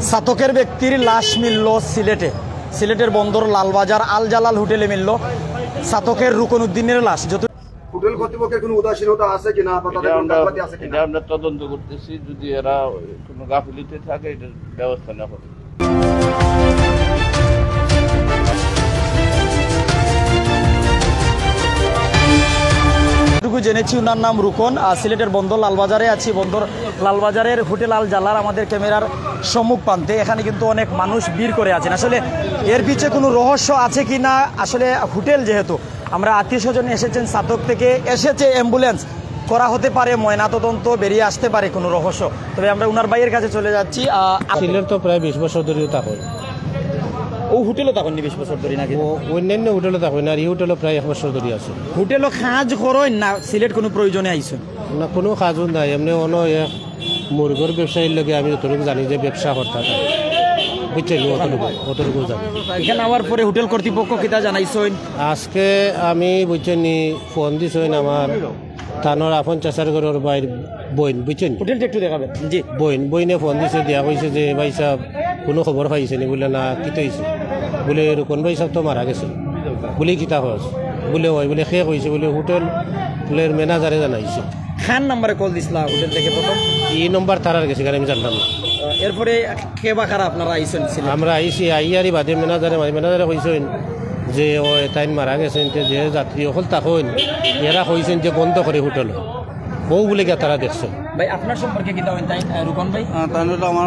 সাতকের ব্যক্তির লাশ মিলল সিলেটে। সিলেটের বন্দর লালবাজার আল জালাল হোটেলে মিলল সাতকের রুকন উদ্দিনের লাশ। হোটেল কর্তৃপক্ষের কোনো উদাসীনতা আছে কিনা এটা আমরা তদন্ত করতেছি, যদি এরা কোনো গাফিলতি থাকে এটার ব্যবস্থা নেওয়া হবে। জেনেছি ওনার নাম রুকন। সিলেটের বন্দর লালবাজারে আছি। বন্দর লালবাজারের হোটেল আল জালার আমাদের ক্যামেরার সম্মুখ প্রান্তে। এখানে কিন্তু অনেক মানুষ ভিড় করে আছেন। আসলে এর পিছে কোনো রহস্য আছে কি না, আসলে হোটেল যেহেতু আমরা আত্মীয় স্বজন এসেছেন, সাতক থেকে এসেছে অ্যাম্বুলেন্স করা হতে পারে, ময়নাতদন্ত বেরিয়ে আসতে পারে কোনো রহস্য। তবে আমরা উনার ভাইয়ের কাছে চলে যাচ্ছি। সিলেট তো প্রায় 20 বছর ধরে থাকুন। ও হোটেলও তখন 20 বছর ধরে নাকি? অন্যান্য হোটেলে থাকুন, আর এই হোটেলও প্রায় 1 বছর ধরে আছে। হোটেলও কাজ করেন না সিলেট কোনো প্রয়োজনে আইসেন না? কোনো কাজও নাই, এমনি অন্য এক মুরগোর ব্যবসায়ীর লগে আমি যতটুকু জানি যে ব্যবসা করতে থাকে, বুঝছেন? অতটুকু জানি। এখানে আবার পরে হোটেল কর্তৃপক্ষ কিতা জানাইছেন? আজকে আমি বুঝছেন ফোন দিছেন আমার থানোর আপন চাষার ঘরের বাইর বইন, বুঝছেন? হোটেলটা একটু দেখাবেন। জি, বইনে ফোন দিছে, দেওয়া হয়েছে যে ভাই সাহেব কোনো খবর পাইছে নি? বলে না, কিতা হয়েছে? বলে রুকন ভাই সাহেব তো মারা গেছে। বলে কিতা হয়েছে? বলে হয় বলে শেষ হয়েছে বলে হোটেলের ম্যানেজারে জানাইছে। খান নাম্বারে কল দিছিল হোটেল থেকে প্রথম? এই নম্বর তারার গেছে, কারণ আমি জানলাম না। এরপরে কে বা কারা আপনারা আইসেন? আমরা আইসি আইয়ারি বাদে ম্যানেজারে কইছেন যে ও তাই মারা গেছেন, যে যাত্রী অকল তখন এরা কইছেন যে বন্ধ করে হোটেল বউ বলে গিয়ে তারা দেখছে। ভাই আপনার সম্পর্কে কি দাও তাই রুকন ভাই? তাই আমার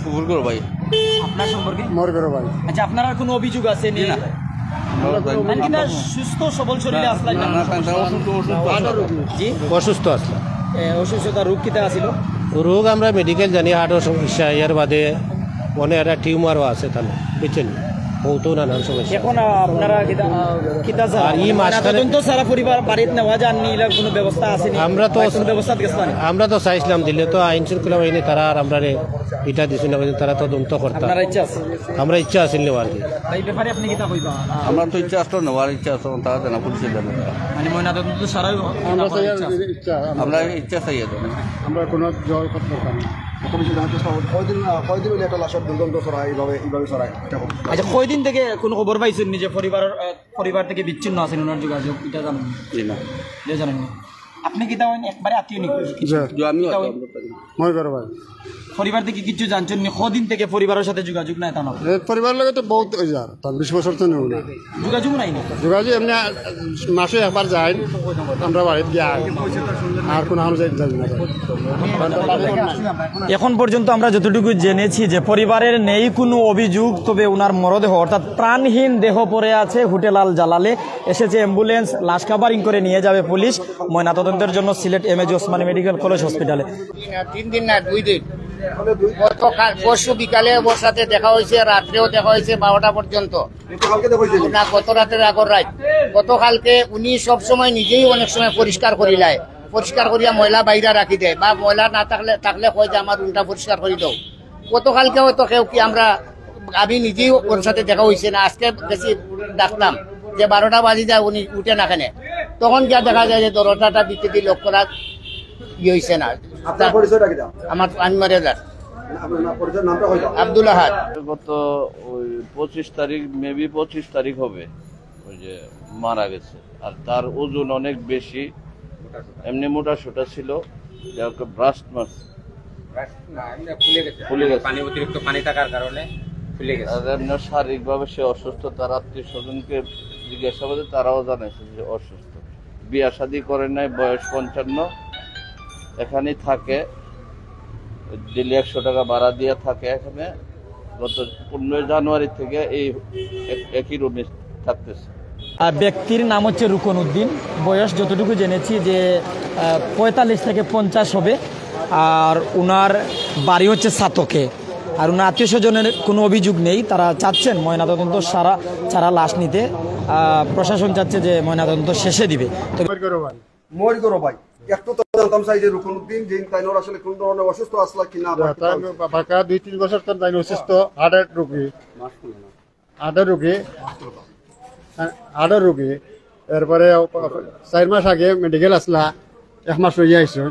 ফুফুর ভাই। আপনার সম্পর্কে? মোর করো ভাই। আচ্ছা, আপনার আর কোনো অভিযোগ আছে নি? মানে সুস্থ সবল শরীরে আসলেন না? জি, অসুস্থ আসলাম। অসুস্থতা রোগ কিতা আছিল? রোগ আমরা মেডিকেল জানি, হার্টের সমস্যা, এর বাদে মনে একটা টিউমারও আছে তাহলে, বুঝছেন? বহুতো নানান সমস্যা। এখন আপনারা কিতা সারা পরিবার বাড়িতে নেওয়া যাননি, এর কোনো ব্যবস্থা আছে? আমরা তো চাইছিলাম দিলে তো আইন শৃঙ্খলা বাহিনী তারা আর আমরা এটা দিছি না, তারা তদন্ত করতাম। আমরা ইচ্ছা আছিল নেওয়ার কি। এই ব্যাপারে আপনি কিতা কইবা? আমরা তো ইচ্ছা আসলো নেওয়ার ইচ্ছা আছে, তারা জানা পুলিশের জানে মানে ময়নাতদন্ত সারা আমরা ইচ্ছা চাই। আমরা কোনো জয় করতে পারি না। কয়দিন একটা লাশের দুর্গন্ধ ছড়ায় এইভাবে ছড়ায়? আচ্ছা, কয়দিন থেকে কোনো খবর পাইছেন নিজে পরিবার থেকে বিচ্ছিন্ন আছেন? ওনার যোগাযোগ এটা জানেন না? জানেন না আপনি কি তাও একবারে আত্মীয় নাকি? আমি মই করো ভাই। পরিবার থেকে কিছু জানছেন নি? কদিন থেকে পরিবারের সাথে যোগাযোগ নাই? তা না পরিবার লগে তো বহুত ওই যার 20 বছর তো নেই না যোগাযোগ নাই না? যোগাযোগ এমনি মাসে একবার যাই আমরা বাড়িতে গিয়ে আর কোনো যাই না। এখন পর্যন্ত আমরা যতটুকু জেনেছি যে পরিবারের নেই কোনো অভিযোগ, তবে ওনার মরদেহ অর্থাৎ প্রাণহীন দেহ পড়ে আছে হোটেল আল জালালে। এসেছে অ্যাম্বুলেন্স, লাশ কাভারিং করে নিয়ে যাবে পুলিশ ময়নাতদন্তের জন্য Sylhet MAG Osmani medical college হসপিটালে। 3 দিন না 2 দিন। পরশু বিকালে ওর সাথে দেখা হয়েছে, রাত্রেও দেখা হয়েছে 12টা পর্যন্ত। না, গত রাতের আগর রাত। গতকালকে উনি সবসময় নিজেই অনেক সময় পরিষ্কার করিলায়, পরিষ্কার করিয়া ময়লা বাইরে রাখি দেয়, বা ময়লা না থাকলে কয় যে আমার রুমটা পরিষ্কার করে দাও। গতকালকে হয়তো কেউ কি আমি নিজেই ওর সাথে দেখা হয়েছে না। আজকে বেশি ডাকতাম যে 12টা বাজে যায়, উনি উঠে না কেনে। তখন যা দেখা যায় যে দরজাটা দিতে লক করা হয়েছে না। আমার আব্দুল আহাদ। গত ওই 25 তারিখ, মেবি 25 তারিখ হবে, ওই যে মারা গেছে। আর তার ওজন অনেক বেশি, এমনি মোটা সোটা ছিল, ব্রাস্ট মাছ ফুলে গেছে, পানি অতিরিক্ত পানি থাকার কারণে ফুলে গেছে। আর এমনি শারীরিকভাবে সে অসুস্থ। তার আত্মীয় স্বজনকে জিজ্ঞাসাবাদে তারাও জানাইছে যে অসুস্থ। বিয়া শাদী করেন নাই, বয়স 55, এখানেই থাকে, ডেলি 100 টাকা ভাড়া দিয়ে থাকে এখানে। গত 15 জানুয়ারি থেকে এই একই রুমে থাকতেছে। ব্যক্তির নাম হচ্ছে রুকন উদ্দিন। বয়স যতটুকু জেনেছি যে 45 থেকে 50 হবে। আর ওনার বাড়ি হচ্ছে সাতকে। আর ওনার আত্মীয় স্বজনের কোনো অভিযোগ নেই। তারা চাচ্ছেন ময়নাতদন্ত ছাড়া লাশ নিতে। প্রশাসন চাচ্ছে যে ময়নাতদন্ত শেষে দিবে। মই করো ভাই। একটু তো জানতাম চাই যে রুকন উদ্দিন যে তাইনোর আসলে কোন ধরনের অসুস্থ আসলা কিনা। বাকা 2-3 বছর তো তাইনো অসুস্থ, হার্টের রোগী। এরপরে 4 মাস আগে মেডিকেল আসলা, 1 মাস হয়ে আইসুন।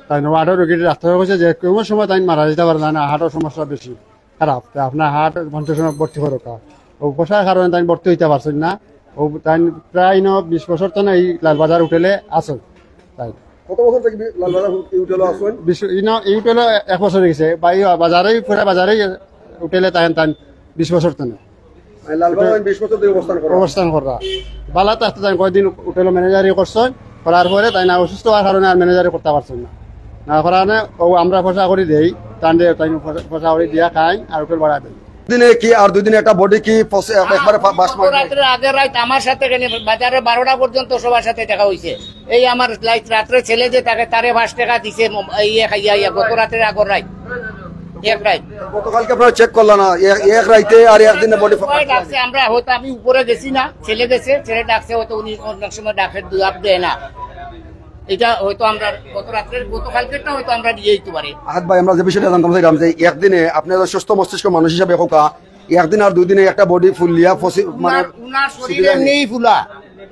তাইনো হার্টের রোগীর ডাক্তার কইছে যে কোন সময় তাই মারা যেতে পারে না, হার্টের সমস্যা বেশি। খারাপ তা আপনার হাট 50 সময় ভর্তি করো ও পোষার কারণে তাই ভর্তি হইতে পারছেন না ও তাই প্রায় 20 বছর তো এই লালবাজার হোটেলে আসল তাই কত বছর থেকে লালবাজার হোটেলে আসেন? এই হোটেলে 1 বছর গেছে বাজারেই পুরা বাজারেই হোটেলে তাই 20 বছর তো লালবাজার 20 বছর ধরে অবস্থান করা বালা তো তাই কয়েকদিন হোটেল ম্যানেজারই করছেন করার পরে তাই না অসুস্থ হওয়ার কারণে আর ম্যানেজারই করতে পারছেন না না কারণে ও আমরা পয়সা করে দেই তাই পয়সা করে দিয়া খাই আর হোটেল ভাড়া দেয় দিনে কি আর 2 দিনে একটা বডি কি একবারে বাস গত রাত্রে আগের রাত আমার সাথে বাজারে 12টা পর্যন্ত সবার সাথে দেখা হয়েছে। এই আমার রাত্রে ছেলে যে তাকে তারে 5 টাকা দিছে গত রাত্রে আগের রাত এক রাত গতকালকে আপনারা চেক করলেন না এক রাইতে আর একদিনে বডি ডাকছে আমরা হয়তো আমি উপরে গেছি না ছেলে গেছে ছেলে ডাকছে হয়তো উনি অনেক সময় ডাকের জবাব দেয় না এটা হয়তো আমরা গতকালকেরটা হয়তো আমরা দিয়ে দিতে পারি। আহাদ ভাই আমরা যে বিষয়টা জানতাম চাইলাম যে একদিনে আপনার সুস্থ মস্তিষ্ক মানুষ হিসাবে হোক একদিন আর 2 দিনে একটা বডি ফুলিয়া মানে উনার শরীর এমনিই ফুলা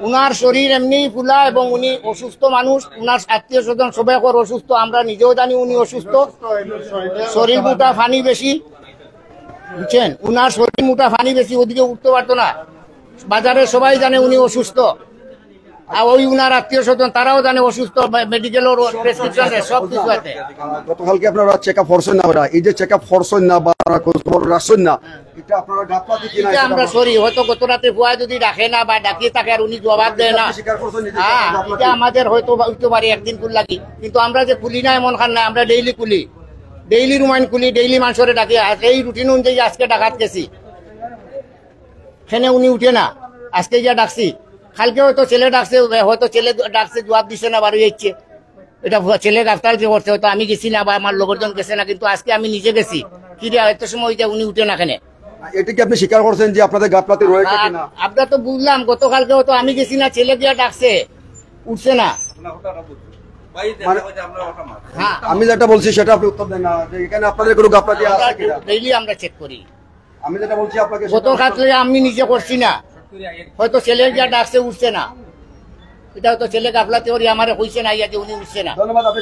উনার শরীর এমনিই ফুলা এবং উনি অসুস্থ মানুষ উনার আত্মীয় স্বজন সবাই অসুস্থ আমরা নিজেও জানি উনি অসুস্থ শরীর মোটা ফানি বেশি বুঝছেন উনার শরীর মোটা ফানি বেশি ওদিকে উঠতে পারতো না বাজারে সবাই জানে উনি অসুস্থ আর ওই উনার আত্মীয় স্বজন তারাও জানে অসুস্থ মেডিকেলের প্রেসক্রিপশনে সব কিছু আছে। গতকালকে আপনারা চেক আপ করছেন না এই যে চেক আপ করছেন না বা খবর রাখছেন না এটা আপনারা গাফলাতি কিনা এটা আমরা সরি হয়তো গত রাতে ভুয়া যদি ডাকে না বা ডাকিয়ে থাকে আর উনি জবাব দেয় না হ্যাঁ এটা আমাদের হয়তো হইতে পারে একদিন কুল লাগি কিন্তু আমরা যে কুলি না এমন খান না আমরা ডেইলি কুলি ডেইলি রুমাইন কুলি ডেইলি মানুষরে ডাকি এই রুটিন অনুযায়ী আজকে ডাকাত গেছি সেনে উনি উঠে না আজকে যা ডাকছি কালকে হয়তো ছেলে ডাকছে হয়তো ছেলে ডাকছে জবাব দিছে না বাড়ি যাচ্ছে এটা ছেলে গাফতাল যে করছে হয়তো আমি গেছি না বা আমার লোকজন গেছে না কিন্তু আজকে আমি নিজে গেছি কি রে এত সময় উনি উঠে না কেন এটা কি আপনি স্বীকার করছেন যে আপনাদের গাফলাতি রয়েছে কিনা? আপনার তো বুঝলাম গতকালকে হয়তো আমি গেছি না ছেলে গিয়া ডাকছে উঠছে না হ্যাঁ আমি যেটা বলছি সেটা আপনি উত্তর দেন না যে এখানে আপনাদের কোনো গাফলাতি আছে কিনা? ডেইলি আমরা চেক করি আমি যেটা বলছি আপনাকে গতকালকে আমি নিজে করছি না হয়তো ছেলে গিয়া ডাকছে উঠছে না এটা হয়তো ছেলে গাফলাতে ওরি আমার হইছে না ইয়া যে উনি উঠছে না ধন্যবাদ আপনি